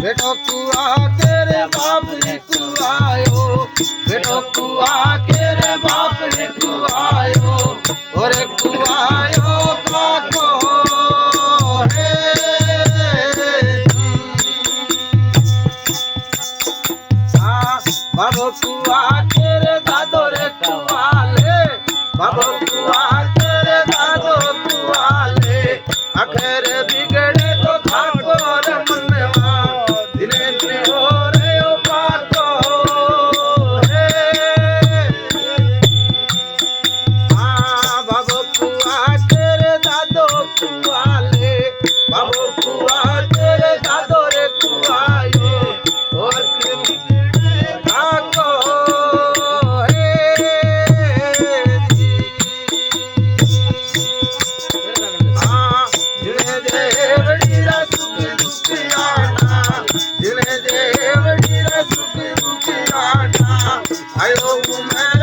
बेटो कुआ तेरे बाप ने कुआयो, बेटो कुआ तेरे बाप ने कुआयो, और कुआयो काको है बाबो कुआ तेरे दादो रे कुआले, बाबो कुआ तेरे दादो कुआले, आखिर बिगड़े तो ठाकुर मनवा दिने दिने हो रे ओ बातो है बाबो कुआ तेरे दादो कुआले, बाबो कुआ तेरे दादो रे कुआयो, और आयो मैं